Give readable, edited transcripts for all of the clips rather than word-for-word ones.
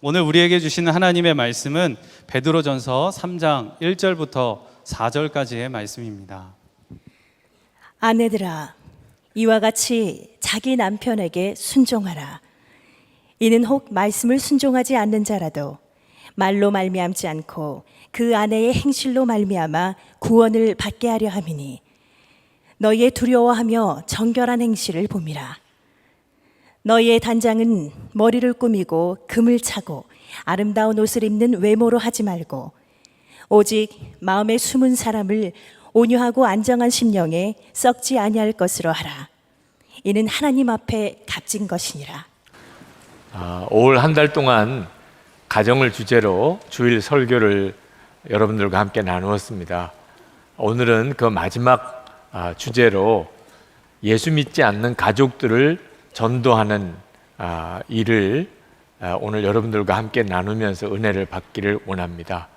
오늘 우리에게 주시는 하나님의 말씀은 베드로전서 3장 1절부터 4절까지의 말씀입니다. 아내들아, 이와 같이 자기 남편에게 순종하라. 이는 혹 말씀을 순종하지 않는 자라도 말로 말미암지 않고 그 아내의 행실로 말미암아 구원을 받게 하려 함이니 너희의 두려워하며 정결한 행실을 봄이라. 너희의 단장은 머리를 꾸미고 금을 차고 아름다운 옷을 입는 외모로 하지 말고 오직 마음에 숨은 사람을 온유하고 안정한 심령에 썩지 아니할 것으로 하라. 이는 하나님 앞에 값진 것이니라. 올 한 달 동안 가정을 주제로 주일 설교를 여러분들과 함께 나누었습니다. 오늘은 그 마지막 주제로 예수 믿지 않는 가족들을 전도하는 일을 오늘 여러분들과 함께 나누면서 은혜를 받기를 원합니다.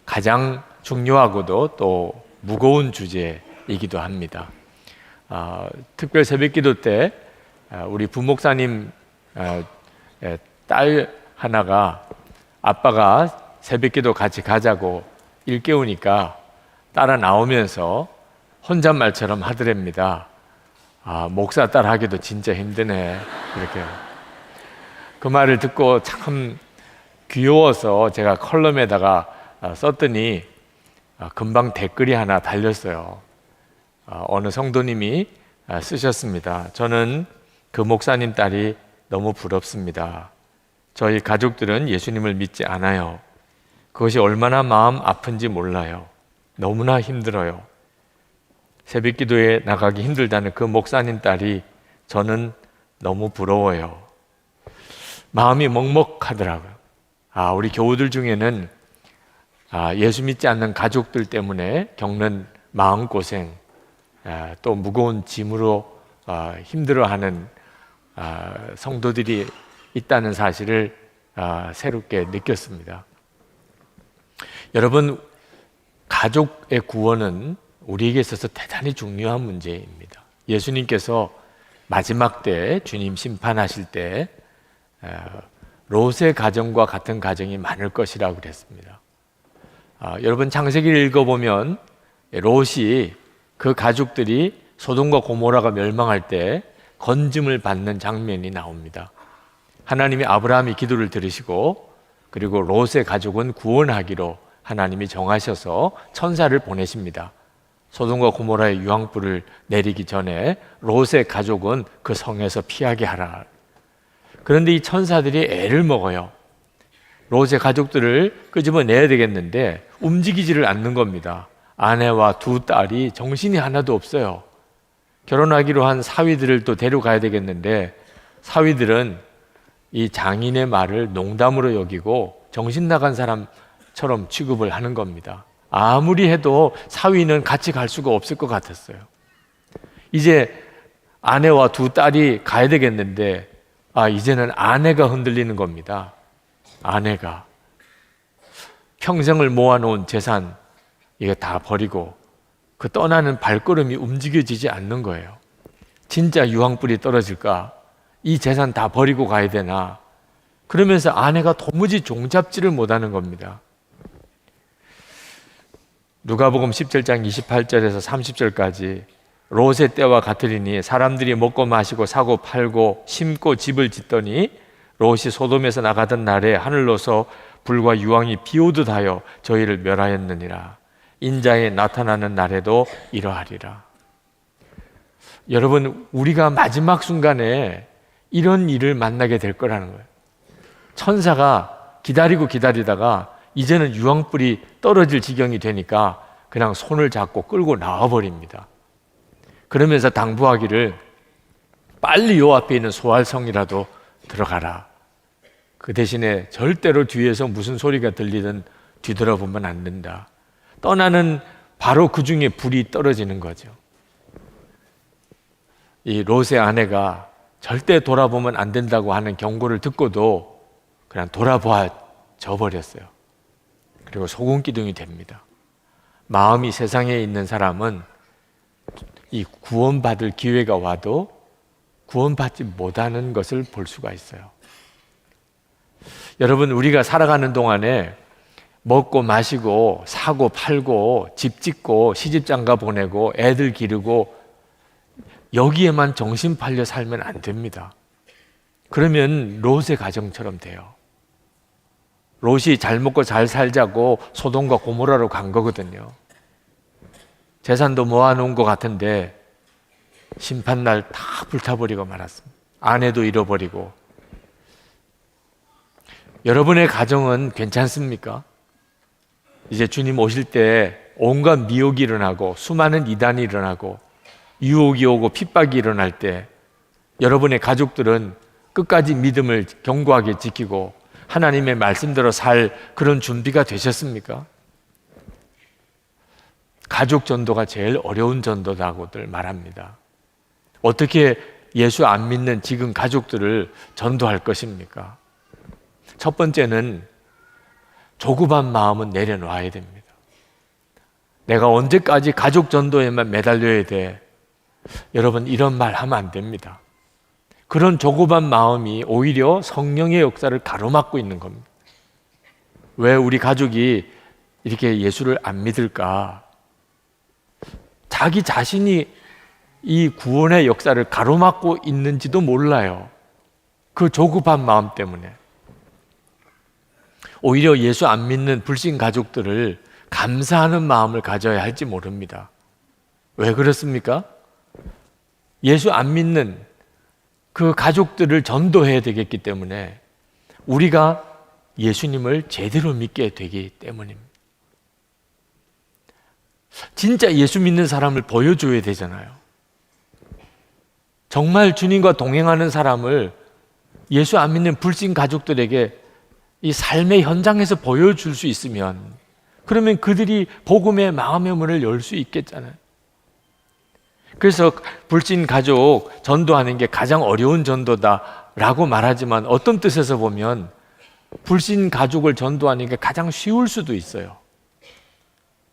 가장 중요하고도 또 무거운 주제이기도 합니다. 특별 새벽기도 때 우리 부목사님 딸 하나가 아빠가 새벽기도 같이 가자고 일깨우니까 따라 나오면서 혼잣말처럼 하더랍니다. 목사 딸 하기도 진짜 힘드네. 이렇게. 그 말을 듣고 참 귀여워서 제가 컬럼에다가 썼더니 금방 댓글이 하나 달렸어요. 어느 성도님이 쓰셨습니다. 저는 그 목사님 딸이 너무 부럽습니다. 저희 가족들은 예수님을 믿지 않아요. 그것이 얼마나 마음 아픈지 몰라요. 너무나 힘들어요. 새벽 기도에 나가기 힘들다는 그 목사님 딸이 저는 너무 부러워요. 마음이 먹먹하더라고요. 우리 교우들 중에는 예수 믿지 않는 가족들 때문에 겪는 마음고생, 또 무거운 짐으로 힘들어하는 성도들이 있다는 사실을 새롭게 느꼈습니다. 여러분, 가족의 구원은 우리에게 있어서 대단히 중요한 문제입니다. 예수님께서 마지막 때 주님 심판하실 때 롯의 가정과 같은 가정이 많을 것이라고 그랬습니다. 여러분 창세기를 읽어보면 롯이 그 가족들이 소돔과 고모라가 멸망할 때 건짐을 받는 장면이 나옵니다. 하나님이 아브라함이 기도를 들으시고 그리고 롯의 가족은 구원하기로 하나님이 정하셔서 천사를 보내십니다. 소돔과 고모라의 유황불을 내리기 전에 롯의 가족은 그 성에서 피하게 하라. 그런데 이 천사들이 애를 먹어요. 롯의 가족들을 끄집어내야 되겠는데 움직이지를 않는 겁니다. 아내와 두 딸이 정신이 하나도 없어요. 결혼하기로 한 사위들을 또 데려가야 되겠는데 사위들은 이 장인의 말을 농담으로 여기고 정신 나간 사람처럼 취급을 하는 겁니다. 아무리 해도 사위는 같이 갈 수가 없을 것 같았어요. 이제 아내와 두 딸이 가야 되겠는데 이제는 아내가 흔들리는 겁니다. 아내가 평생을 모아놓은 재산 이거 다 버리고 그 떠나는 발걸음이 움직여지지 않는 거예요. 진짜 유황불이 떨어질까? 이 재산 다 버리고 가야 되나? 그러면서 아내가 도무지 종잡지를 못하는 겁니다. 누가복음 17장 28절에서 30절까지 롯의 때와 같으리니 사람들이 먹고 마시고 사고 팔고 심고 집을 짓더니 롯이 소돔에서 나가던 날에 하늘로서 불과 유황이 비오듯 하여 저희를 멸하였느니라. 인자에 나타나는 날에도 이러하리라. 여러분, 우리가 마지막 순간에 이런 일을 만나게 될 거라는 거예요. 천사가 기다리다가 이제는 유황불이 떨어질 지경이 되니까 그냥 손을 잡고 끌고 나와버립니다. 그러면서 당부하기를 빨리 요 앞에 있는 소알성이라도 들어가라. 그 대신에 절대로 뒤에서 무슨 소리가 들리든 뒤돌아보면 안 된다. 떠나는 바로 그 중에 불이 떨어지는 거죠. 이 롯의 아내가 절대 돌아보면 안 된다고 하는 경고를 듣고도 그냥 돌아봐 져버렸어요. 그리고 소금기둥이 됩니다. 마음이 세상에 있는 사람은 이 구원받을 기회가 와도 구원받지 못하는 것을 볼 수가 있어요. 여러분, 우리가 살아가는 동안에 먹고 마시고 사고 팔고 집 짓고 시집장가 보내고 애들 기르고 여기에만 정신 팔려 살면 안 됩니다. 그러면 롯의 가정처럼 돼요. 롯이 잘 먹고 잘 살자고 소돔과 고모라로 간 거거든요. 재산도 모아놓은 것 같은데 심판날 다 불타버리고 말았습니다. 아내도 잃어버리고. 여러분의 가정은 괜찮습니까? 이제 주님 오실 때 온갖 미혹이 일어나고 수많은 이단이 일어나고 유혹이 오고 핍박이 일어날 때 여러분의 가족들은 끝까지 믿음을 견고하게 지키고 하나님의 말씀대로 살 그런 준비가 되셨습니까? 가족 전도가 제일 어려운 전도라고들 말합니다. 어떻게 예수 안 믿는 지금 가족들을 전도할 것입니까? 첫 번째는 조급한 마음은 내려놔야 됩니다. 내가 언제까지 가족 전도에만 매달려야 돼? 여러분, 이런 말 하면 안 됩니다. 그런 조급한 마음이 오히려 성령의 역사를 가로막고 있는 겁니다. 왜 우리 가족이 이렇게 예수를 안 믿을까? 자기 자신이 이 구원의 역사를 가로막고 있는지도 몰라요. 그 조급한 마음 때문에. 오히려 예수 안 믿는 불신 가족들을 감사하는 마음을 가져야 할지 모릅니다. 왜 그렇습니까? 예수 안 믿는 그 가족들을 전도해야 되겠기 때문에 우리가 예수님을 제대로 믿게 되기 때문입니다. 진짜 예수 믿는 사람을 보여줘야 되잖아요. 정말 주님과 동행하는 사람을 예수 안 믿는 불신 가족들에게 이 삶의 현장에서 보여줄 수 있으면 그러면 그들이 복음의 마음의 문을 열 수 있겠잖아요. 그래서 불신 가족 전도하는 게 가장 어려운 전도다라고 말하지만 어떤 뜻에서 보면 불신 가족을 전도하는 게 가장 쉬울 수도 있어요.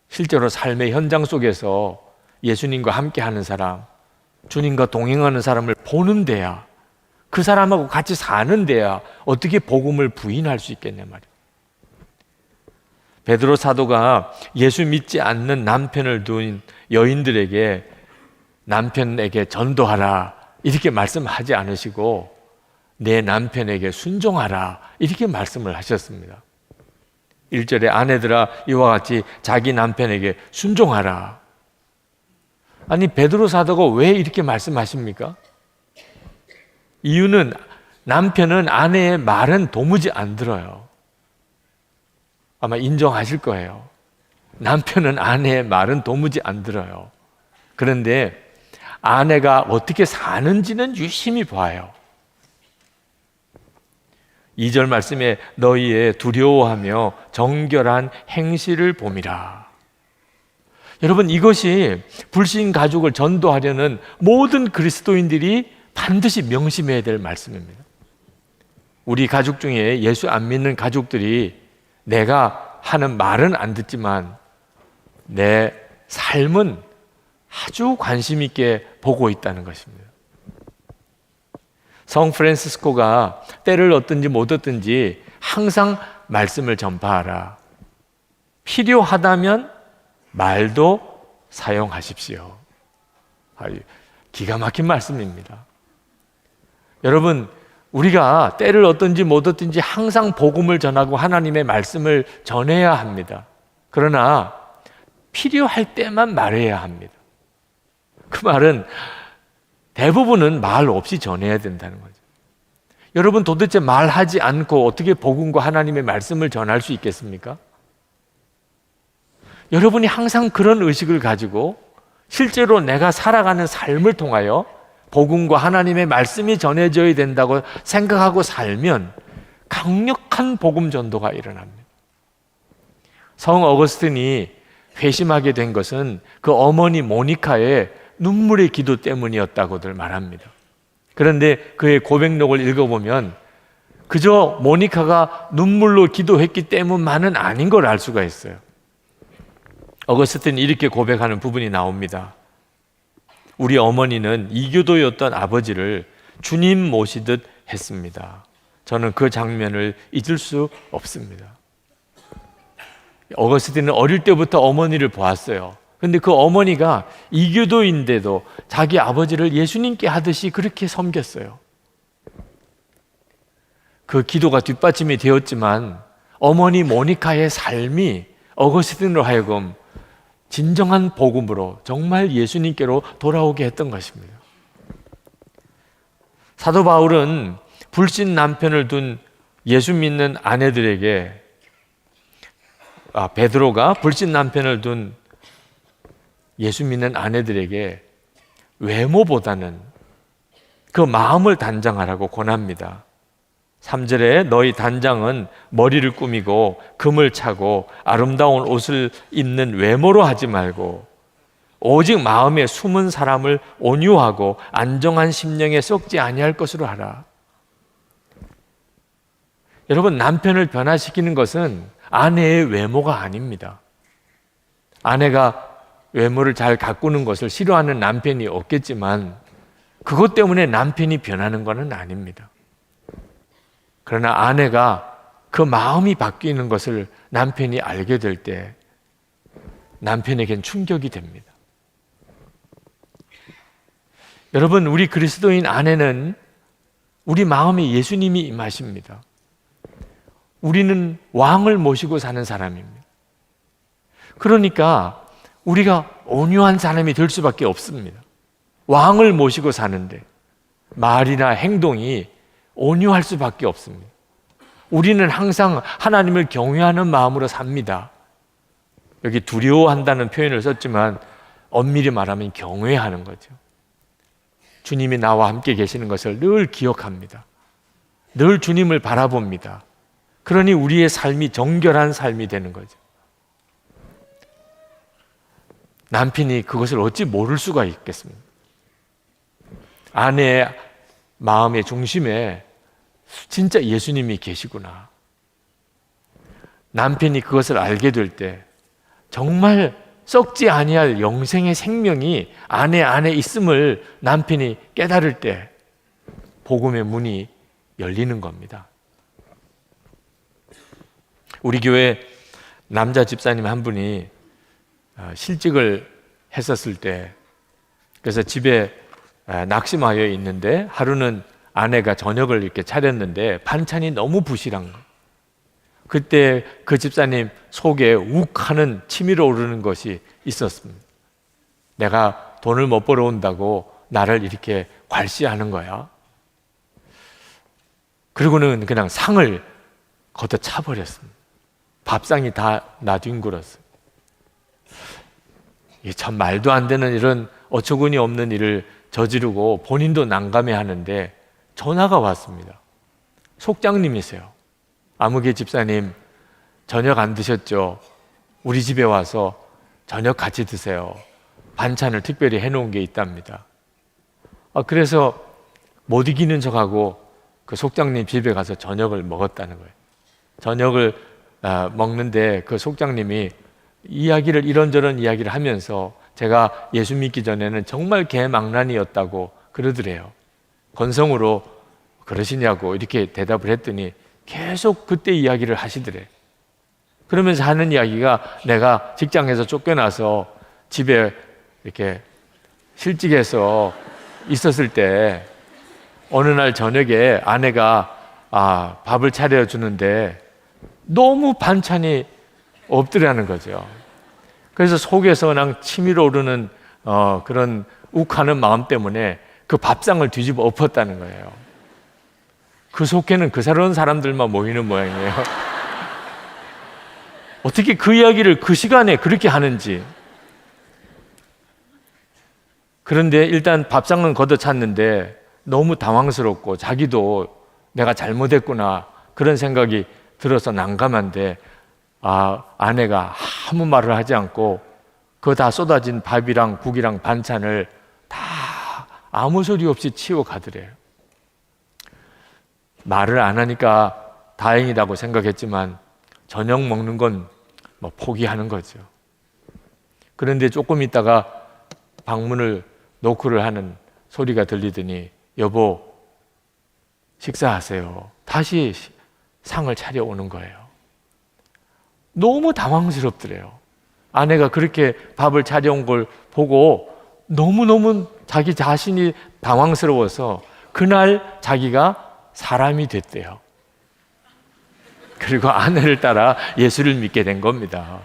실제로 삶의 현장 속에서 예수님과 함께하는 사람, 주님과 동행하는 사람을 보는 데야, 그 사람하고 같이 사는 데야 어떻게 복음을 부인할 수 있겠냐 말이에요. 베드로 사도가 예수 믿지 않는 남편을 둔 여인들에게 남편에게 전도하라 이렇게 말씀하지 않으시고 내 남편에게 순종하라 이렇게 말씀을 하셨습니다. 1절에 아내들아 이와 같이 자기 남편에게 순종하라. 아니 베드로 사도가 왜 이렇게 말씀하십니까? 이유는 남편은 아내의 말은 도무지 안 들어요. 아마 인정하실 거예요. 남편은 아내의 말은 도무지 안 들어요. 그런데 아내가 어떻게 사는지는 유심히 봐요. 2절 말씀에 너희의 두려워하며 정결한 행실을 봄이라. 여러분 이것이 불신 가족을 전도하려는 모든 그리스도인들이 반드시 명심해야 될 말씀입니다. 우리 가족 중에 예수 안 믿는 가족들이 내가 하는 말은 안 듣지만 내 삶은 아주 관심 있게 보고 있다는 것입니다. 성 프란시스코가 때를 얻든지 못 얻든지 항상 말씀을 전파하라. 필요하다면 말도 사용하십시오. 기가 막힌 말씀입니다. 여러분, 우리가 때를 얻든지 못 얻든지 항상 복음을 전하고 하나님의 말씀을 전해야 합니다. 그러나 필요할 때만 말해야 합니다. 그 말은 대부분은 말 없이 전해야 된다는 거죠. 여러분 도대체 말하지 않고 어떻게 복음과 하나님의 말씀을 전할 수 있겠습니까? 여러분이 항상 그런 의식을 가지고 실제로 내가 살아가는 삶을 통하여 복음과 하나님의 말씀이 전해져야 된다고 생각하고 살면 강력한 복음 전도가 일어납니다. 성 어거스틴이 회심하게 된 것은 그 어머니 모니카의 눈물의 기도 때문이었다고들 말합니다. 그런데 그의 고백록을 읽어보면 그저 모니카가 눈물로 기도했기 때문만은 아닌 걸 알 수가 있어요. 어거스틴이 이렇게 고백하는 부분이 나옵니다. 우리 어머니는 이교도였던 아버지를 주님 모시듯 했습니다. 저는 그 장면을 잊을 수 없습니다. 어거스틴은 어릴 때부터 어머니를 보았어요. 근데 그 어머니가 이교도인데도 자기 아버지를 예수님께 하듯이 그렇게 섬겼어요. 그 기도가 뒷받침이 되었지만 어머니 모니카의 삶이 어거스틴으로 하여금 진정한 복음으로 정말 예수님께로 돌아오게 했던 것입니다. 사도 바울은 불신 남편을 둔 예수 믿는 아내들에게 베드로가 불신 남편을 둔 예수 믿는 아내들에게 외모보다는 그 마음을 단장하라고 권합니다. 3절에 너희 단장은 머리를 꾸미고 금을 차고 아름다운 옷을 입는 외모로 하지 말고 오직 마음에 숨은 사람을 온유하고 안정한 심령에 썩지 아니할 것으로 하라. 여러분, 남편을 변화시키는 것은 아내의 외모가 아닙니다. 아내가 외모를 잘 가꾸는 것을 싫어하는 남편이 없겠지만 그것 때문에 남편이 변하는 것은 아닙니다. 그러나 아내가 그 마음이 바뀌는 것을 남편이 알게 될 때 남편에겐 충격이 됩니다. 여러분, 우리 그리스도인 아내는 우리 마음에 예수님이 임하십니다. 우리는 왕을 모시고 사는 사람입니다. 그러니까 우리가 온유한 사람이 될 수밖에 없습니다. 왕을 모시고 사는데 말이나 행동이 온유할 수밖에 없습니다. 우리는 항상 하나님을 경외하는 마음으로 삽니다. 여기 두려워한다는 표현을 썼지만 엄밀히 말하면 경외하는 거죠. 주님이 나와 함께 계시는 것을 늘 기억합니다. 늘 주님을 바라봅니다. 그러니 우리의 삶이 정결한 삶이 되는 거죠. 남편이 그것을 어찌 모를 수가 있겠습니까? 아내의 마음의 중심에 진짜 예수님이 계시구나. 남편이 그것을 알게 될 때 정말 썩지 아니할 영생의 생명이 아내 안에 있음을 남편이 깨달을 때 복음의 문이 열리는 겁니다. 우리 교회 남자 집사님 한 분이 실직을 했었을 때, 그래서 집에 낙심하여 있는데 하루는 아내가 저녁을 이렇게 차렸는데 반찬이 너무 부실한 거. 그때 그 집사님 속에 욱 하는 치밀어 오르는 것이 있었습니다. 내가 돈을 못 벌어온다고 나를 이렇게 괄시하는 거야. 그리고는 그냥 상을 걷어 차버렸습니다. 밥상이 다 나뒹굴었어요. 참 말도 안 되는 이런 어처구니 없는 일을 저지르고 본인도 난감해 하는데 전화가 왔습니다. 속장님이세요. 아무개 집사님, 저녁 안 드셨죠? 우리 집에 와서 저녁 같이 드세요. 반찬을 특별히 해놓은 게 있답니다. 그래서 못 이기는 척하고 그 속장님 집에 가서 저녁을 먹었다는 거예요. 저녁을 먹는데 그 속장님이 이야기를 이런저런 이야기를 하면서 제가 예수 믿기 전에는 정말 개망난이었다고 그러더래요. 건성으로 그러시냐고 이렇게 대답을 했더니 계속 그때 이야기를 하시더래. 그러면서 하는 이야기가 내가 직장에서 쫓겨나서 집에 이렇게 실직해서 있었을 때 어느 날 저녁에 아내가 밥을 차려주는데 너무 반찬이 없더라는 거죠. 그래서 속에서 그냥 치밀어 오르는 그런 욱하는 마음 때문에 그 밥상을 뒤집어 엎었다는 거예요. 그 속에는 그 새로운 사람들만 모이는 모양이에요. 어떻게 그 이야기를 그 시간에 그렇게 하는지. 그런데 일단 밥상은 걷어찼는데 너무 당황스럽고 자기도 내가 잘못했구나 그런 생각이 들어서 난감한데 아내가 아무 말을 하지 않고 그 다 쏟아진 밥이랑 국이랑 반찬을 다 아무 소리 없이 치워 가더래요. 말을 안 하니까 다행이라고 생각했지만 저녁 먹는 건 뭐 포기하는 거죠. 그런데 조금 있다가 방문을 노크를 하는 소리가 들리더니 여보 식사하세요. 다시 상을 차려오는 거예요. 너무 당황스럽더래요. 아내가 그렇게 밥을 차려온 걸 보고 너무너무 자기 자신이 당황스러워서 그날 자기가 사람이 됐대요. 그리고 아내를 따라 예수를 믿게 된 겁니다.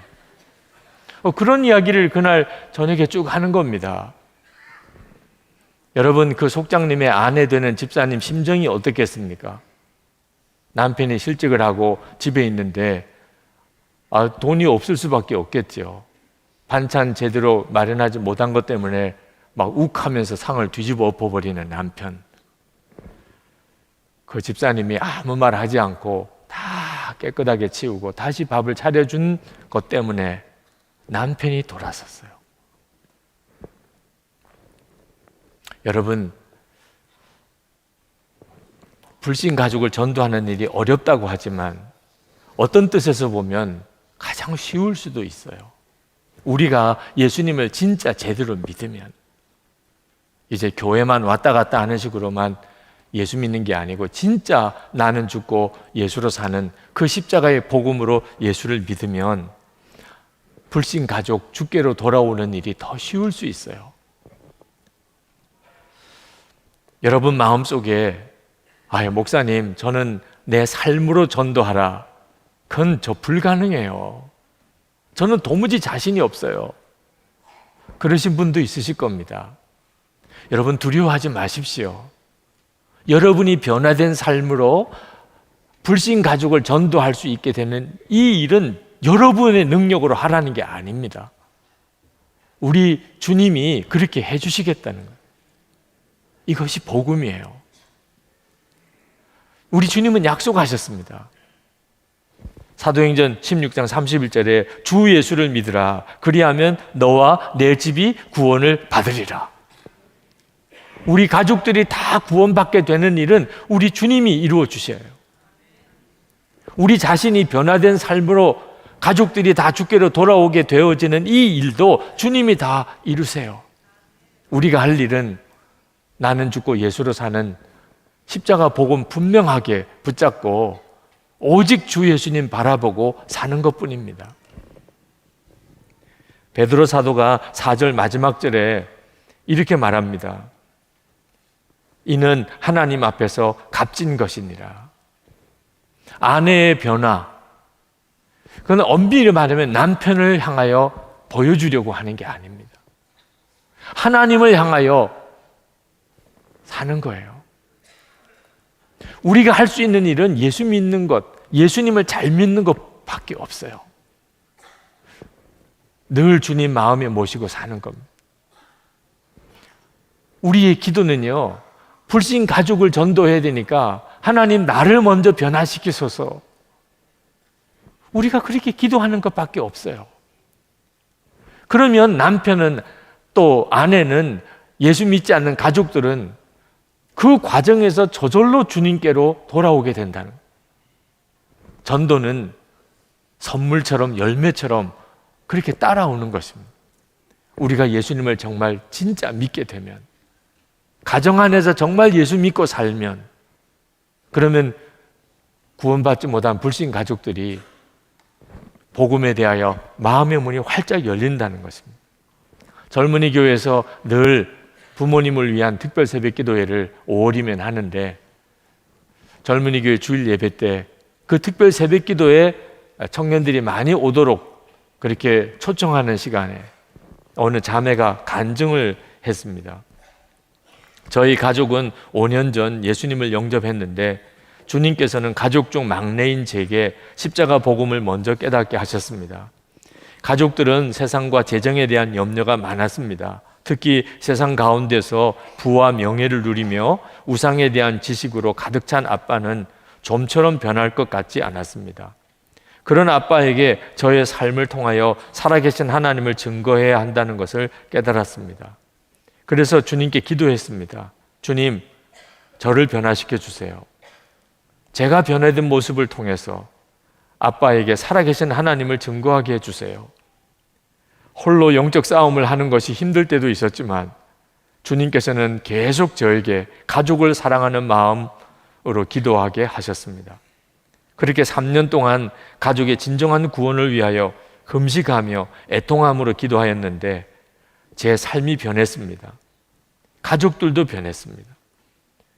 그런 이야기를 그날 저녁에 쭉 하는 겁니다. 여러분, 그 속장님의 아내 되는 집사님 심정이 어떻겠습니까? 남편이 실직을 하고 집에 있는데 돈이 없을 수밖에 없겠죠. 반찬 제대로 마련하지 못한 것 때문에 막 욱하면서 상을 뒤집어 엎어버리는 남편. 그 집사님이 아무 말 하지 않고 다 깨끗하게 치우고 다시 밥을 차려준 것 때문에 남편이 돌아섰어요. 여러분, 불신 가족을 전도하는 일이 어렵다고 하지만 어떤 뜻에서 보면 가장 쉬울 수도 있어요. 우리가 예수님을 진짜 제대로 믿으면, 이제 교회만 왔다 갔다 하는 식으로만 예수 믿는 게 아니고 진짜 나는 죽고 예수로 사는 그 십자가의 복음으로 예수를 믿으면 불신 가족 주께로 돌아오는 일이 더 쉬울 수 있어요. 여러분 마음속에 목사님, 저는 내 삶으로 전도하라. 그건 저 불가능해요. 저는 도무지 자신이 없어요. 그러신 분도 있으실 겁니다. 여러분 두려워하지 마십시오. 여러분이 변화된 삶으로 불신 가족을 전도할 수 있게 되는 이 일은 여러분의 능력으로 하라는 게 아닙니다. 우리 주님이 그렇게 해주시겠다는 거예요. 이것이 복음이에요. 우리 주님은 약속하셨습니다. 사도행전 16장 31절에 주 예수를 믿으라. 그리하면 너와 내 집이 구원을 받으리라. 우리 가족들이 다 구원받게 되는 일은 우리 주님이 이루어 주셔요. 우리 자신이 변화된 삶으로 가족들이 다 주께로 돌아오게 되어지는 이 일도 주님이 다 이루세요. 우리가 할 일은 나는 죽고 예수로 사는 십자가 복음 분명하게 붙잡고 오직 주 예수님 바라보고 사는 것뿐입니다. 베드로 사도가 4절 마지막 절에 이렇게 말합니다. 이는 하나님 앞에서 값진 것이니라. 아내의 변화, 그건 엄밀히 말하면 남편을 향하여 보여주려고 하는 게 아닙니다. 하나님을 향하여 사는 거예요. 우리가 할 수 있는 일은 예수 믿는 것, 예수님을 잘 믿는 것밖에 없어요. 늘 주님 마음에 모시고 사는 겁니다. 우리의 기도는요, 불신 가족을 전도해야 되니까 하나님 나를 먼저 변화시키소서. 우리가 그렇게 기도하는 것밖에 없어요. 그러면 남편은 또 아내는 예수 믿지 않는 가족들은 그 과정에서 저절로 주님께로 돌아오게 된다는 거예요. 전도는 선물처럼 열매처럼 그렇게 따라오는 것입니다. 우리가 예수님을 정말 진짜 믿게 되면, 가정 안에서 정말 예수 믿고 살면, 그러면 구원받지 못한 불신 가족들이 복음에 대하여 마음의 문이 활짝 열린다는 것입니다. 젊은이 교회에서 늘 부모님을 위한 특별 새벽 기도회를 5월이면 하는데, 젊은이 교회 주일 예배 때 그 특별 새벽 기도에 청년들이 많이 오도록 그렇게 초청하는 시간에 어느 자매가 간증을 했습니다. 저희 가족은 5년 전 예수님을 영접했는데 주님께서는 가족 중 막내인 제게 십자가 복음을 먼저 깨닫게 하셨습니다. 가족들은 세상과 재정에 대한 염려가 많았습니다. 특히 세상 가운데서 부와 명예를 누리며 우상에 대한 지식으로 가득 찬 아빠는 좀처럼 변할 것 같지 않았습니다. 그런 아빠에게 저의 삶을 통하여 살아계신 하나님을 증거해야 한다는 것을 깨달았습니다. 그래서 주님께 기도했습니다. 주님, 저를 변화시켜 주세요. 제가 변화된 모습을 통해서 아빠에게 살아계신 하나님을 증거하게 해주세요. 홀로 영적 싸움을 하는 것이 힘들 때도 있었지만 주님께서는 계속 저에게 가족을 사랑하는 마음을 기도하게 하셨습니다. 그렇게 3년 동안 가족의 진정한 구원을 위하여 금식하며 애통함으로 기도하였는데 제 삶이 변했습니다. 가족들도 변했습니다.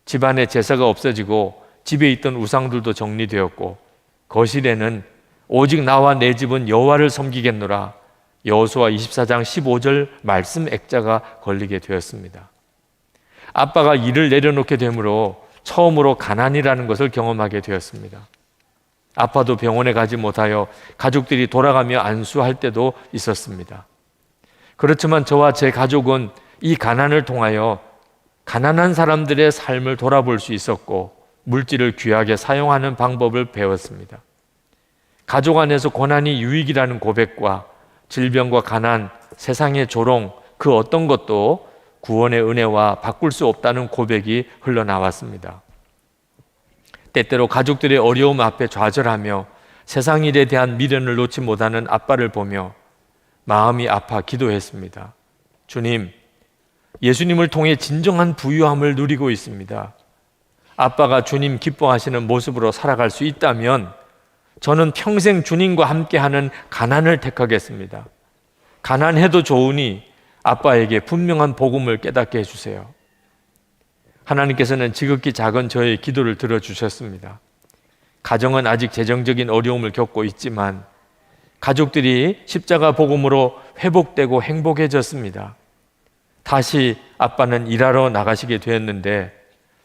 집안에 제사가 없어지고 집에 있던 우상들도 정리되었고 거실에는 오직 나와 내 집은 여호와를 섬기겠노라 여호수아 24장 15절 말씀 액자가 걸리게 되었습니다. 아빠가 일을 내려놓게 되므로 처음으로 가난이라는 것을 경험하게 되었습니다. 아빠도 병원에 가지 못하여 가족들이 돌아가며 안수할 때도 있었습니다. 그렇지만 저와 제 가족은 이 가난을 통하여 가난한 사람들의 삶을 돌아볼 수 있었고 물질을 귀하게 사용하는 방법을 배웠습니다. 가족 안에서 고난이 유익이라는 고백과 질병과 가난, 세상의 조롱, 그 어떤 것도 구원의 은혜와 바꿀 수 없다는 고백이 흘러나왔습니다. 때때로 가족들의 어려움 앞에 좌절하며 세상 일에 대한 미련을 놓지 못하는 아빠를 보며 마음이 아파 기도했습니다. 주님, 예수님을 통해 진정한 부유함을 누리고 있습니다. 아빠가 주님 기뻐하시는 모습으로 살아갈 수 있다면 저는 평생 주님과 함께하는 가난을 택하겠습니다. 가난해도 좋으니 아빠에게 분명한 복음을 깨닫게 해주세요. 하나님께서는 지극히 작은 저의 기도를 들어주셨습니다. 가정은 아직 재정적인 어려움을 겪고 있지만 가족들이 십자가 복음으로 회복되고 행복해졌습니다. 다시 아빠는 일하러 나가시게 되었는데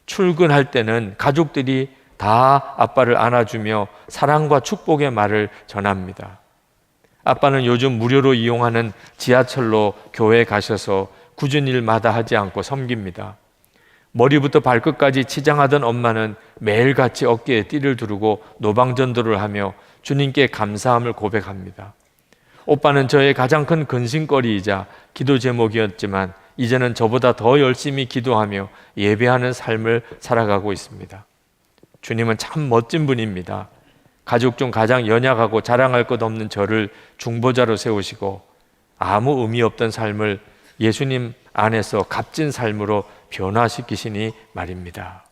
출근할 때는 가족들이 다 아빠를 안아주며 사랑과 축복의 말을 전합니다. 아빠는 요즘 무료로 이용하는 지하철로 교회에 가셔서 굳은 일마다 하지 않고 섬깁니다. 머리부터 발끝까지 치장하던 엄마는 매일같이 어깨에 띠를 두르고 노방전도를 하며 주님께 감사함을 고백합니다. 오빠는 저의 가장 큰 근심거리이자 기도 제목이었지만 이제는 저보다 더 열심히 기도하며 예배하는 삶을 살아가고 있습니다. 주님은 참 멋진 분입니다. 가족 중 가장 연약하고 자랑할 것 없는 저를 중보자로 세우시고 아무 의미 없던 삶을 예수님 안에서 값진 삶으로 변화시키시니 말입니다.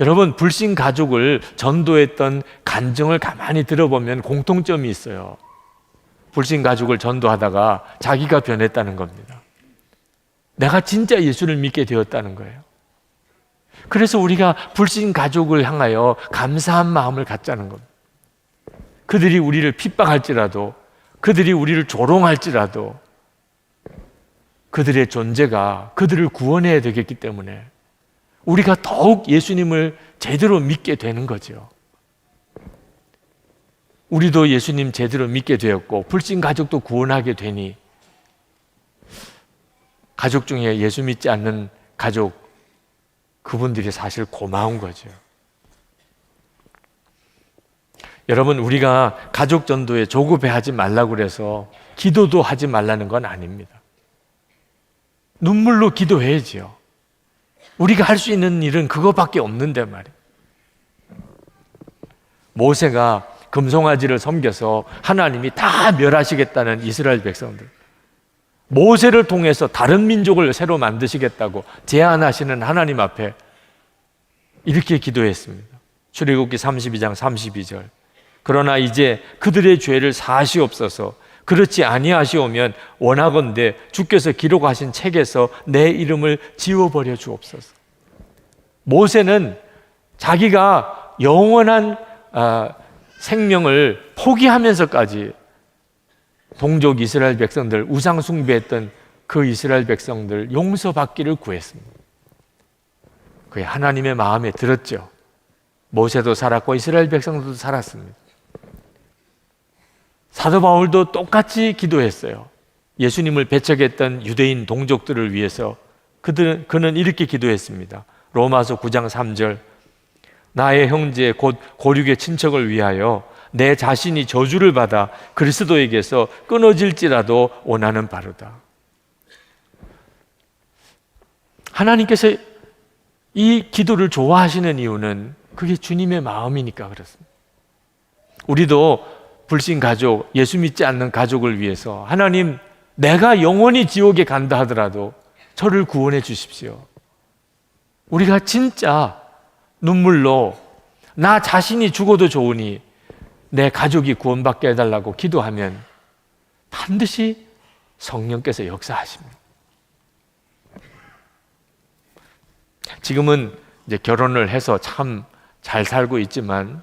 여러분, 불신 가족을 전도했던 간증을 가만히 들어보면 공통점이 있어요. 불신 가족을 전도하다가 자기가 변했다는 겁니다. 내가 진짜 예수를 믿게 되었다는 거예요. 그래서 우리가 불신 가족을 향하여 감사한 마음을 갖자는 겁니다. 그들이 우리를 핍박할지라도, 그들이 우리를 조롱할지라도 그들의 존재가 그들을 구원해야 되겠기 때문에 우리가 더욱 예수님을 제대로 믿게 되는 거죠. 우리도 예수님 제대로 믿게 되었고 불신 가족도 구원하게 되니 가족 중에 예수 믿지 않는 가족, 그분들이 사실 고마운 거죠. 여러분, 우리가 가족 전도에 조급해하지 말라고 그래서 기도도 하지 말라는 건 아닙니다. 눈물로 기도해야지요. 우리가 할 수 있는 일은 그거밖에 없는데 말이에요. 모세가 금송아지를 섬겨서 하나님이 다 멸하시겠다는 이스라엘 백성들, 모세를 통해서 다른 민족을 새로 만드시겠다고 제안하시는 하나님 앞에 이렇게 기도했습니다. 출애굽기 32장 32절. 그러나 이제 그들의 죄를 사하시옵소서. 그렇지 아니하시오면 원하건대 주께서 기록하신 책에서 내 이름을 지워버려 주옵소서. 모세는 자기가 영원한 생명을 포기하면서까지 동족 이스라엘 백성들, 우상 숭배했던 그 이스라엘 백성들 용서받기를 구했습니다. 그게 하나님의 마음에 들었죠. 모세도 살았고 이스라엘 백성들도 살았습니다. 사도 바울도 똑같이 기도했어요. 예수님을 배척했던 유대인 동족들을 위해서 그는 이렇게 기도했습니다. 로마서 9장 3절. 나의 형제 곧 고륙의 친척을 위하여 내 자신이 저주를 받아 그리스도에게서 끊어질지라도 원하는 바로다. 하나님께서 이 기도를 좋아하시는 이유는 그게 주님의 마음이니까 그렇습니다. 우리도 불신 가족, 예수 믿지 않는 가족을 위해서 하나님, 내가 영원히 지옥에 간다 하더라도 저를 구원해 주십시오. 우리가 진짜 눈물로 나 자신이 죽어도 좋으니 내 가족이 구원받게 해달라고 기도하면 반드시 성령께서 역사하십니다. 지금은 이제 결혼을 해서 참 잘 살고 있지만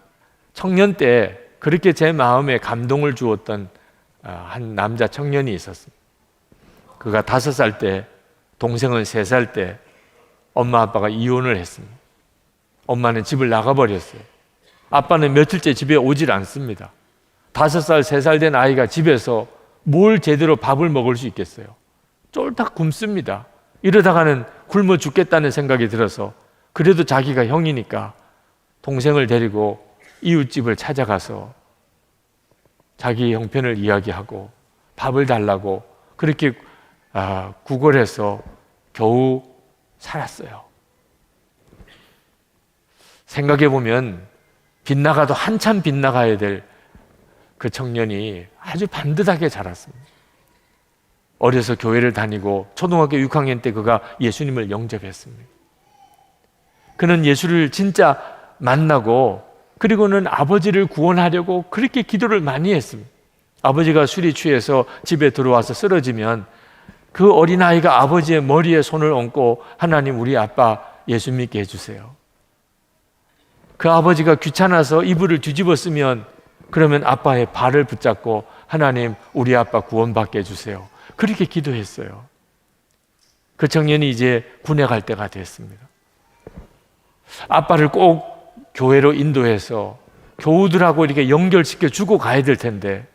청년 때 그렇게 제 마음에 감동을 주었던 한 남자 청년이 있었습니다. 그가 5살 때, 동생은 3살 때 엄마 아빠가 이혼을 했습니다. 엄마는 집을 나가버렸어요. 아빠는 며칠째 집에 오질 않습니다. 5살, 3살 된 아이가 집에서 뭘 제대로 밥을 먹을 수 있겠어요? 쫄딱 굶습니다. 이러다가는 굶어 죽겠다는 생각이 들어서 그래도 자기가 형이니까 동생을 데리고 이웃집을 찾아가서 자기 형편을 이야기하고 밥을 달라고 그렇게 구걸해서 겨우 살았어요. 생각해 보면 빗나가도 한참 빗나가야 될 그 청년이 아주 반듯하게 자랐습니다. 어려서 교회를 다니고 초등학교 6학년 때 그가 예수님을 영접했습니다. 그는 예수를 진짜 만나고 그리고는 아버지를 구원하려고 그렇게 기도를 많이 했습니다. 아버지가 술이 취해서 집에 들어와서 쓰러지면 그 어린아이가 아버지의 머리에 손을 얹고 하나님 우리 아빠 예수 믿게 해주세요. 그 아버지가 귀찮아서 이불을 뒤집어 쓰면 그러면 아빠의 발을 붙잡고 하나님 우리 아빠 구원받게 해주세요. 그렇게 기도했어요. 그 청년이 이제 군에 갈 때가 됐습니다. 아빠를 꼭 교회로 인도해서 교우들하고 이렇게 연결시켜 주고 가야 될 텐데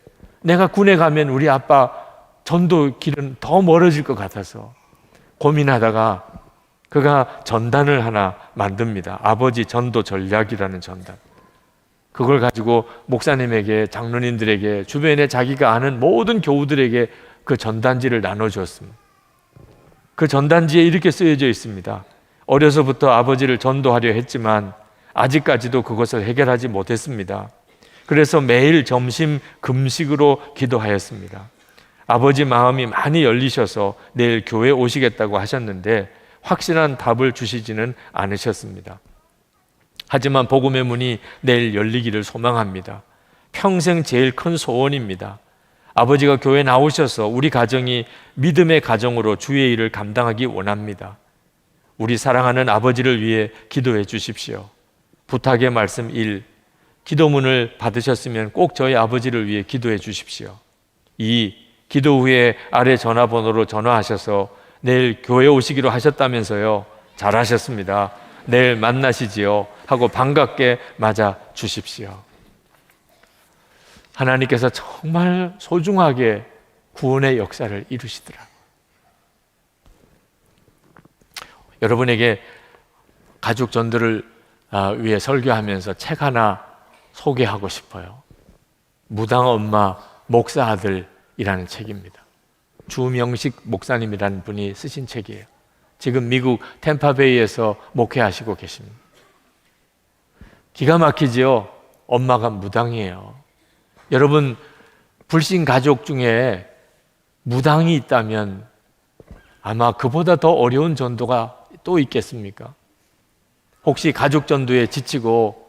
내가 군에 가면 우리 아빠 전도 길은 더 멀어질 것 같아서 고민하다가 그가 전단을 하나 만듭니다. 아버지 전도 전략이라는 전단. 그걸 가지고 목사님에게, 장로님들에게, 주변에 자기가 아는 모든 교우들에게 그 전단지를 나눠주었습니다. 그 전단지에 이렇게 쓰여져 있습니다. 어려서부터 아버지를 전도하려 했지만 아직까지도 그것을 해결하지 못했습니다. 그래서 매일 점심 금식으로 기도하였습니다. 아버지 마음이 많이 열리셔서 내일 교회 오시겠다고 하셨는데 확실한 답을 주시지는 않으셨습니다. 하지만 복음의 문이 내일 열리기를 소망합니다. 평생 제일 큰 소원입니다. 아버지가 교회 나오셔서 우리 가정이 믿음의 가정으로 주의 일을 감당하기 원합니다. 우리 사랑하는 아버지를 위해 기도해 주십시오. 부탁의 말씀 1. 기도문을 받으셨으면 꼭 저희 아버지를 위해 기도해 주십시오. 2. 기도 후에 아래 전화번호로 전화하셔서 내일 교회 오시기로 하셨다면서요. 잘하셨습니다. 내일 만나시지요. 하고 반갑게 맞아 주십시오. 하나님께서 정말 소중하게 구원의 역사를 이루시더라고요. 여러분에게 가족 전도를 위해 설교하면서 책 하나 소개하고 싶어요. 무당 엄마 목사 아들이라는 책입니다. 주명식 목사님이라는 분이 쓰신 책이에요. 지금 미국 템파베이에서 목회하시고 계십니다. 기가 막히지요? 엄마가 무당이에요. 여러분 불신 가족 중에 무당이 있다면 아마 그보다 더 어려운 전도가 또 있겠습니까? 혹시 가족 전도에 지치고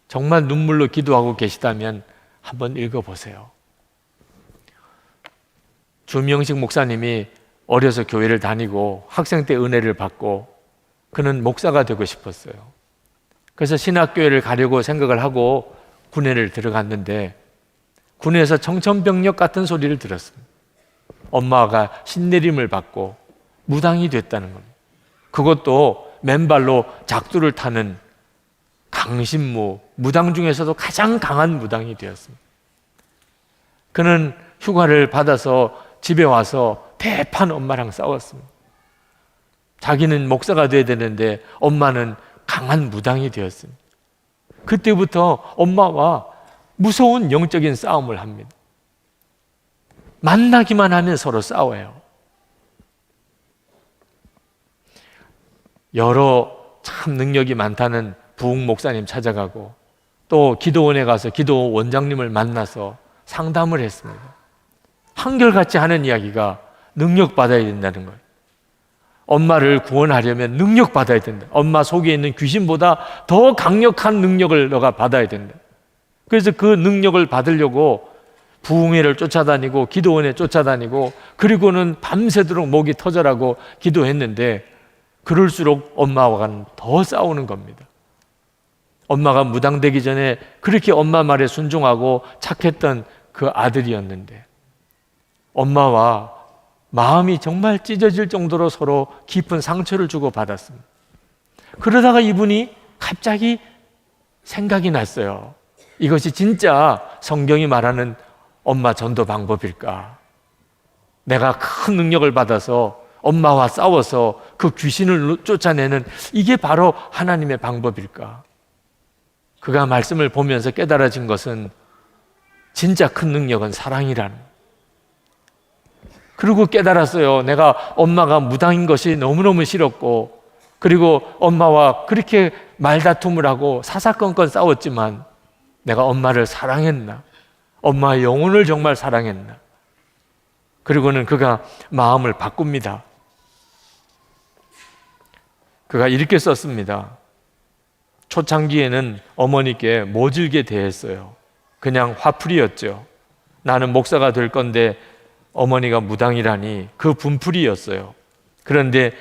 정말 눈물로 기도하고 계시다면 한번 읽어보세요. 주명식 목사님이 어려서 교회를 다니고 학생 때 은혜를 받고 그는 목사가 되고 싶었어요. 그래서 신학교회를 가려고 생각을 하고 군회를 들어갔는데 군에서 청천벽력 같은 소리를 들었습니다. 엄마가 신내림을 받고 무당이 됐다는 겁니다. 그것도 맨발로 작두를 타는 강신무, 무당 중에서도 가장 강한 무당이 되었습니다. 그는 휴가를 받아서 집에 와서 대판 엄마랑 싸웠습니다. 자기는 목사가 돼야 되는데 엄마는 강한 무당이 되었습니다. 그때부터 엄마와 무서운 영적인 싸움을 합니다. 만나기만 하면 서로 싸워요. 여러 참 능력이 많다는 부흥 목사님 찾아가고 또 기도원에 가서 기도 원장님을 만나서 상담을 했습니다. 한결같이 하는 이야기가 능력 받아야 된다는 거예요. 엄마를 구원하려면 능력 받아야 된다. 엄마 속에 있는 귀신보다 더 강력한 능력을 너가 받아야 된다. 그래서 그 능력을 받으려고 부흥회를 쫓아다니고 기도원에 쫓아다니고 그리고는 밤새도록 목이 터져라고 기도했는데 그럴수록 엄마와는 더 싸우는 겁니다. 엄마가 무당되기 전에 그렇게 엄마 말에 순종하고 착했던 그 아들이었는데 엄마와 마음이 정말 찢어질 정도로 서로 깊은 상처를 주고받았습니다. 그러다가 이분이 갑자기 생각이 났어요. 이것이 진짜 성경이 말하는 엄마 전도 방법일까? 내가 큰 능력을 받아서 엄마와 싸워서 그 귀신을 쫓아내는 이게 바로 하나님의 방법일까? 그가 말씀을 보면서 깨달아진 것은 진짜 큰 능력은 사랑이라는. 그리고 깨달았어요. 내가 엄마가 무당인 것이 너무너무 싫었고 그리고 엄마와 그렇게 말다툼을 하고 사사건건 싸웠지만 내가 엄마를 사랑했나? 엄마의 영혼을 정말 사랑했나? 그리고는 그가 마음을 바꿉니다. 그가 이렇게 썼습니다. 초창기에는 어머니께 모질게 대했어요. 그냥 화풀이였죠. 나는 목사가 될 건데 어머니가 무당이라니 그 분풀이였어요. 그런데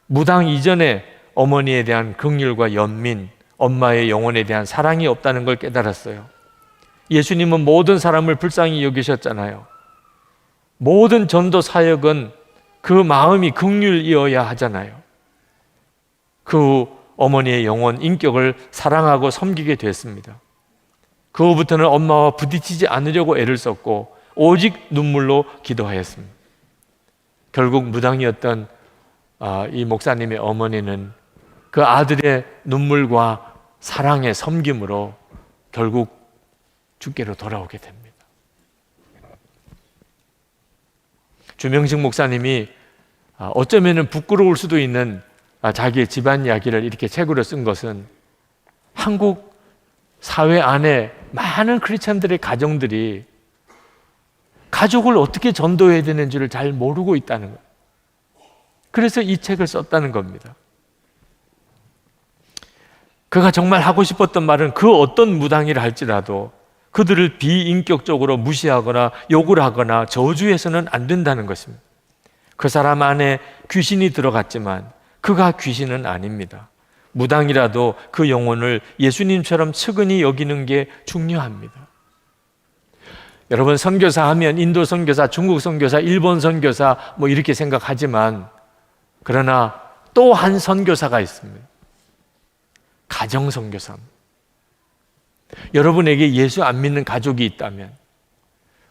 무당 이전에 어머니에 대한 긍휼과 연민, 엄마의 영혼에 대한 사랑이 없다는 걸 깨달았어요. 예수님은 모든 사람을 불쌍히 여기셨잖아요. 모든 전도 사역은 그 마음이 긍휼이어야 하잖아요. 그 어머니의 영혼, 인격을 사랑하고 섬기게 됐습니다. 그 후부터는 엄마와 부딪히지 않으려고 애를 썼고 오직 눈물로 기도하였습니다. 결국 무당이었던 이 목사님의 어머니는 그 아들의 눈물과 사랑의 섬김으로 결국 주께로 돌아오게 됩니다. 주명식 목사님이 어쩌면 부끄러울 수도 있는 자기의 집안 이야기를 이렇게 책으로 쓴 것은 한국 사회 안에 많은 크리스천들의 가정들이 가족을 어떻게 전도해야 되는지를 잘 모르고 있다는 거예요. 그래서 이 책을 썼다는 겁니다. 그가 정말 하고 싶었던 말은 그 어떤 무당이라 할지라도 그들을 비인격적으로 무시하거나 욕을 하거나 저주해서는 안 된다는 것입니다. 그 사람 안에 귀신이 들어갔지만 그가 귀신은 아닙니다. 무당이라도 그 영혼을 예수님처럼 측은히 여기는 게 중요합니다. 여러분, 선교사 하면 인도 선교사, 중국 선교사, 일본 선교사 뭐 이렇게 생각하지만 그러나 또 한 선교사가 있습니다. 가정 선교사입니다. 여러분에게 예수 안 믿는 가족이 있다면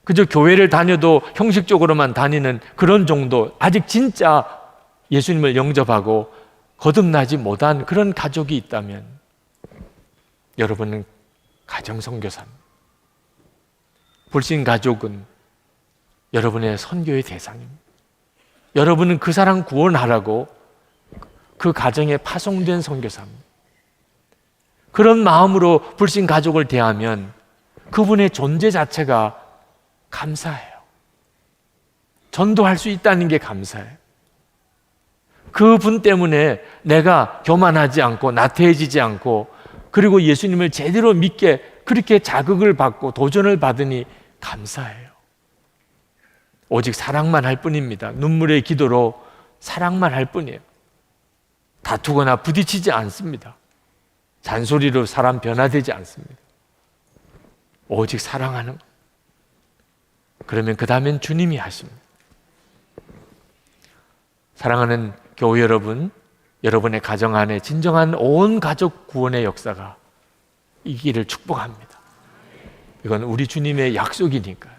그저 교회를 다녀도 형식적으로만 다니는 그런 정도, 아직 진짜 예수님을 영접하고 거듭나지 못한 그런 가족이 있다면 여러분은 가정 선교사입니다. 불신 가족은 여러분의 선교의 대상입니다. 여러분은 그 사람 구원하라고 그 가정에 파송된 선교사입니다. 그런 마음으로 불신 가족을 대하면 그분의 존재 자체가 감사해요. 전도할 수 있다는 게 감사해요. 그분 때문에 내가 교만하지 않고 나태해지지 않고 그리고 예수님을 제대로 믿게 그렇게 자극을 받고 도전을 받으니 감사해요. 오직 사랑만 할 뿐입니다. 눈물의 기도로 사랑만 할 뿐이에요. 다투거나 부딪히지 않습니다. 잔소리로 사람 변화되지 않습니다. 오직 사랑하는 것. 그러면 그 다음엔 주님이 하십니다. 사랑하는 교회 여러분, 여러분의 가정 안에 진정한 온 가족 구원의 역사가 있기를 축복합니다. 이건 우리 주님의 약속이니까요.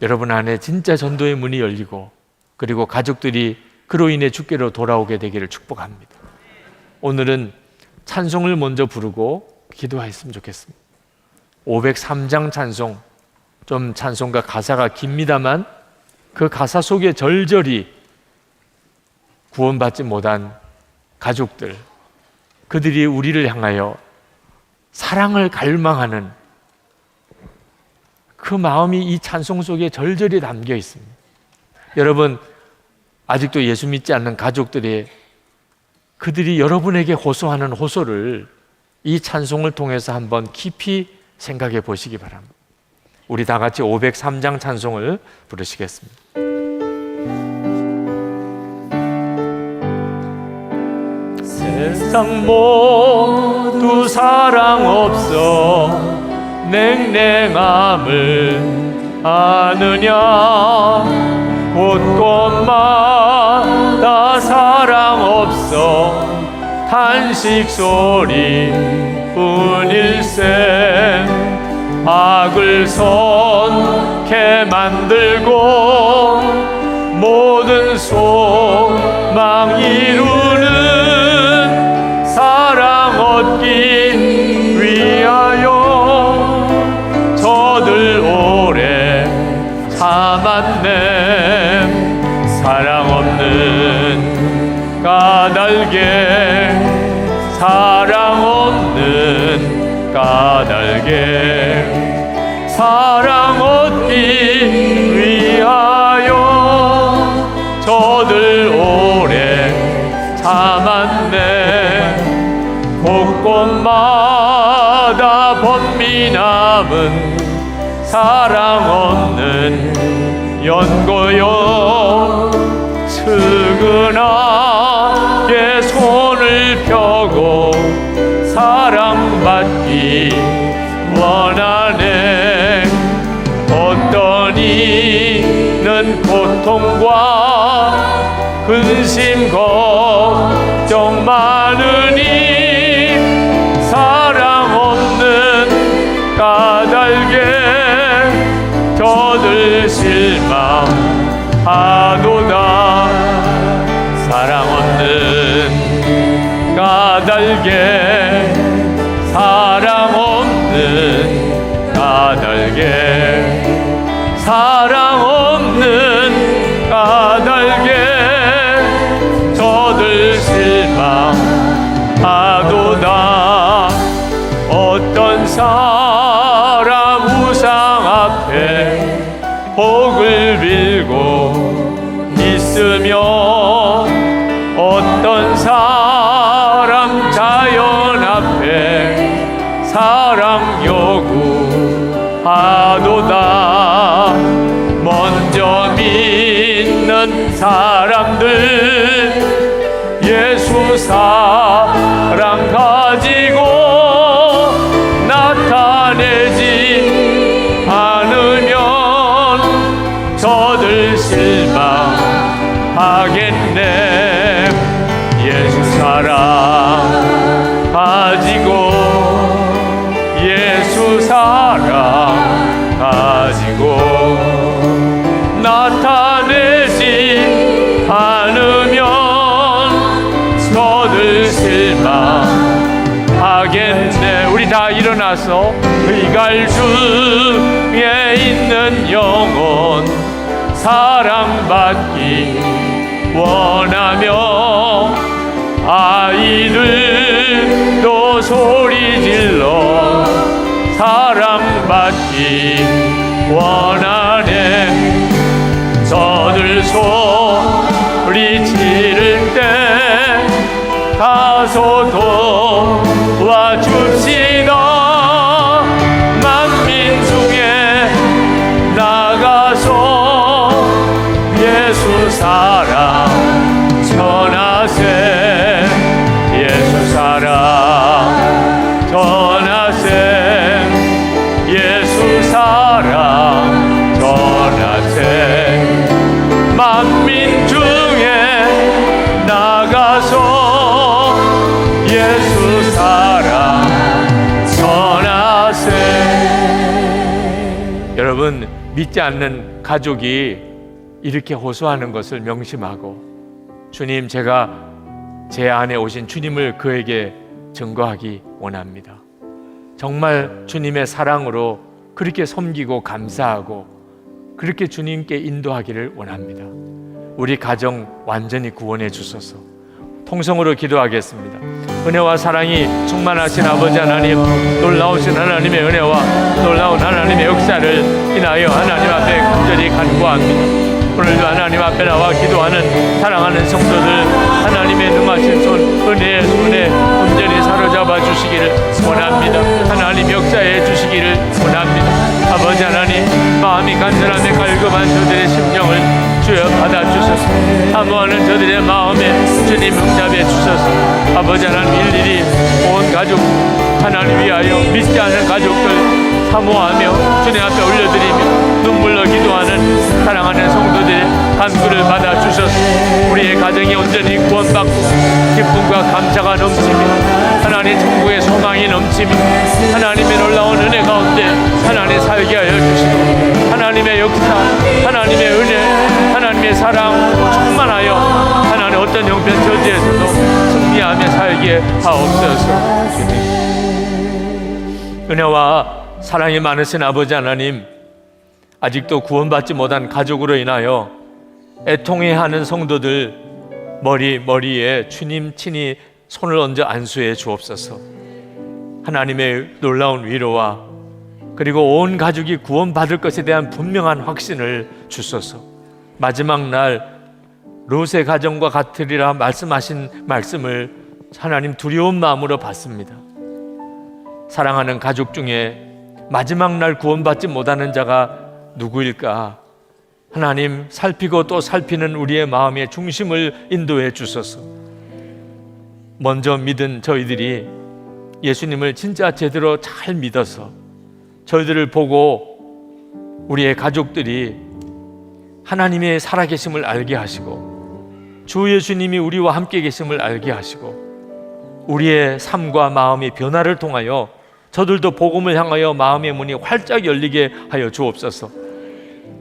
여러분 안에 진짜 전도의 문이 열리고 그리고 가족들이 그로 인해 주께로 돌아오게 되기를 축복합니다. 오늘은 찬송을 먼저 부르고 기도했으면 좋겠습니다. 503장 찬송, 좀 찬송가 가사가 깁니다만 그 가사 속에 절절히 구원받지 못한 가족들, 그들이 우리를 향하여 사랑을 갈망하는 그 마음이 이 찬송 속에 절절히 담겨 있습니다. 여러분, 아직도 예수 믿지 않는 가족들이 그들이 여러분에게 호소하는 호소를 이 찬송을 통해서 한번 깊이 생각해 보시기 바랍니다. 우리 다 같이 503장 찬송을 부르시겠습니다. 세상 모두 사랑 없어 냉랭함을 아느냐 곳곳마다 사랑 없어 탄식 소리 뿐일세 악을 선케 만들고 모든 소망 이루는 사랑 얻기 위하여 저들 오래 참았네 사랑 없는 까닭에 사랑 없는 까닭에 사랑 얻기 위하여 저들 오래 참았네 곳곳마다 번민함은 사랑 없는 연고요 측은하게 손을 펴고 사랑받기 원하네 어떤 이는 고통과 근심 걱정 많으니 사랑 없는 까닭에 저들 실망하도다 사랑 없는 까닭에 사랑 없는 까닭에 사랑 없는 까닭에 저들 실망하도다 어떤 사람 우상 앞에 복을 빌고 있으며 어떤 사람 자연 앞에 사랑 요구하도다 먼저 믿는 사람들 예수 사랑 가지고 나타내지 않으면 저들 실망하겠네 예수 사랑 가지고 예수 사랑 가지고 나타내지 않으면 저들 실망하겠네 우리 다 일어나서 의갈 중에 있는 영혼 사랑받기 원하며 아이들도 소리질러 사랑받기 원하네 저들 소리 지를 때 가서 도와줍시다 만민 중에 나가서 예수 사랑 전하세 예수 사랑 전하세 예수 사랑 전하세 만민 중에 나가서 예수 사랑 전하세 여러분 믿지 않는 가족이 이렇게 호소하는 것을 명심하고 주님 제가 제 안에 오신 주님을 그에게 증거하기 원합니다 정말 주님의 사랑으로 그렇게 섬기고 감사하고 그렇게 주님께 인도하기를 원합니다 우리 가정 완전히 구원해 주소서 통성으로 기도하겠습니다 은혜와 사랑이 충만하신 아버지 하나님 놀라우신 하나님의 은혜와 놀라운 하나님의 역사를 인하여 하나님 앞에 간절히 간구합니다 오늘도 하나님 앞에 나와 기도하는 사랑하는 성도들, 하나님의 능하신 손, 은혜의 손에 온전히 사로잡아 주시기를 원합니다. 하나님 역사해 주시기를 원합니다. 아버지 하나님, 마음이 간절함에 갈급한 저들의 심정을 주여 받아주소서. 사모하는 저들의 마음에 주님 응답해 주소서. 아버지 하나님, 일일이 온 가족 하나님 위하여 믿지 않는 가족들 사모하며 주님 앞에 올려드리며 눈물로 기도하는 사랑하는 성도들의 간구를 받아주셔서 우리의 가정이 온전히 구원받고 기쁨과 감사가 넘치며 하나님 천국의 소망이 넘치며 하나님의 놀라운 은혜 가운데 하나님 살게 하여 주시고 하나님의 역사, 하나님의 은혜, 하나님의 사랑 충만하여 하나님 어떤 형편 처지에서도 승리하며 살게 하옵소서. 은혜와 사랑이 많으신 아버지 하나님, 아직도 구원받지 못한 가족으로 인하여 애통해하는 성도들 머리에 주님 친히 손을 얹어 안수해 주옵소서. 하나님의 놀라운 위로와 그리고 온 가족이 구원받을 것에 대한 분명한 확신을 주소서. 마지막 날 롯의 가정과 같으리라 말씀하신 말씀을 하나님 두려운 마음으로 받습니다. 사랑하는 가족 중에 마지막 날 구원받지 못하는 자가 누구일까? 하나님, 살피고 또 살피는 우리의 마음의 중심을 인도해 주소서. 먼저 믿은 저희들이 예수님을 진짜 제대로 잘 믿어서 저희들을 보고 우리의 가족들이 하나님의 살아계심을 알게 하시고 주 예수님이 우리와 함께 계심을 알게 하시고 우리의 삶과 마음의 변화를 통하여 저들도 복음을 향하여 마음의 문이 활짝 열리게 하여 주옵소서.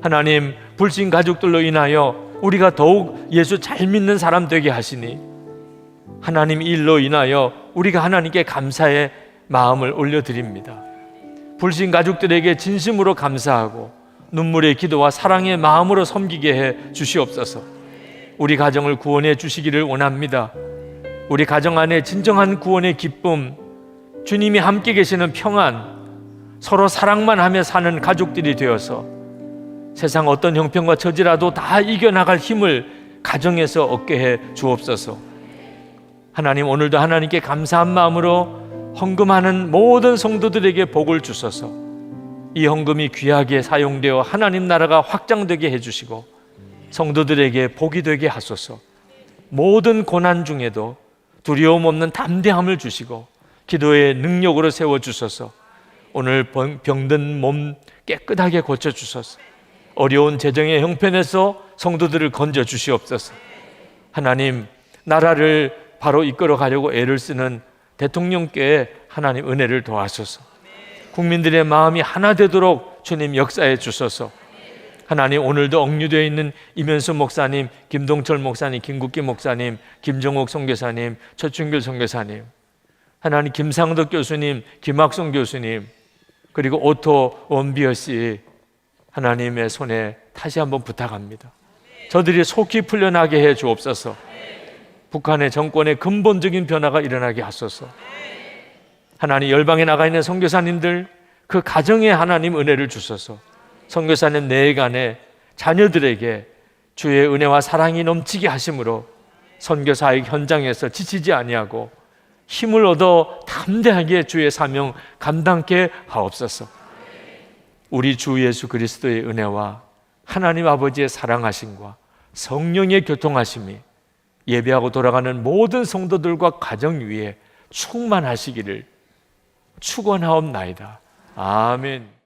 하나님, 불신 가족들로 인하여 우리가 더욱 예수 잘 믿는 사람 되게 하시니 하나님 일로 인하여 우리가 하나님께 감사의 마음을 올려드립니다. 불신 가족들에게 진심으로 감사하고 눈물의 기도와 사랑의 마음으로 섬기게 해 주시옵소서. 우리 가정을 구원해 주시기를 원합니다. 우리 가정 안에 진정한 구원의 기쁨, 주님이 함께 계시는 평안, 서로 사랑만 하며 사는 가족들이 되어서 세상 어떤 형편과 처지라도 다 이겨나갈 힘을 가정에서 얻게 해 주옵소서. 하나님, 오늘도 하나님께 감사한 마음으로 헌금하는 모든 성도들에게 복을 주소서. 이 헌금이 귀하게 사용되어 하나님 나라가 확장되게 해주시고 성도들에게 복이 되게 하소서. 모든 고난 중에도 두려움 없는 담대함을 주시고 기도의 능력으로 세워주소서. 오늘 병든 몸 깨끗하게 고쳐주소서. 어려운 재정의 형편에서 성도들을 건져 주시옵소서. 하나님, 나라를 바로 이끌어 가려고 애를 쓰는 대통령께 하나님 은혜를 도와소서. 국민들의 마음이 하나 되도록 주님 역사해 주소서. 하나님, 오늘도 억류되어 있는 이면수 목사님, 김동철 목사님, 김국기 목사님, 김정옥 선교사님, 최춘길 선교사님, 하나님 김상덕 교수님, 김학성 교수님, 그리고 오토 원비어 씨 하나님의 손에 다시 한번 부탁합니다. 저들이 속히 풀려나게 해 주옵소서. 북한의 정권의 근본적인 변화가 일어나게 하소서. 하나님, 열방에 나가 있는 선교사님들 그 가정에 하나님 은혜를 주소서. 선교사님 내간에 자녀들에게 주의 은혜와 사랑이 넘치게 하심으로 선교사의 현장에서 지치지 아니하고 힘을 얻어 담대하게 주의 사명 감당케 하옵소서. 우리 주 예수 그리스도의 은혜와 하나님 아버지의 사랑하심과 성령의 교통하심이 예배하고 돌아가는 모든 성도들과 가정 위에 충만하시기를 축원하옵나이다. 아멘.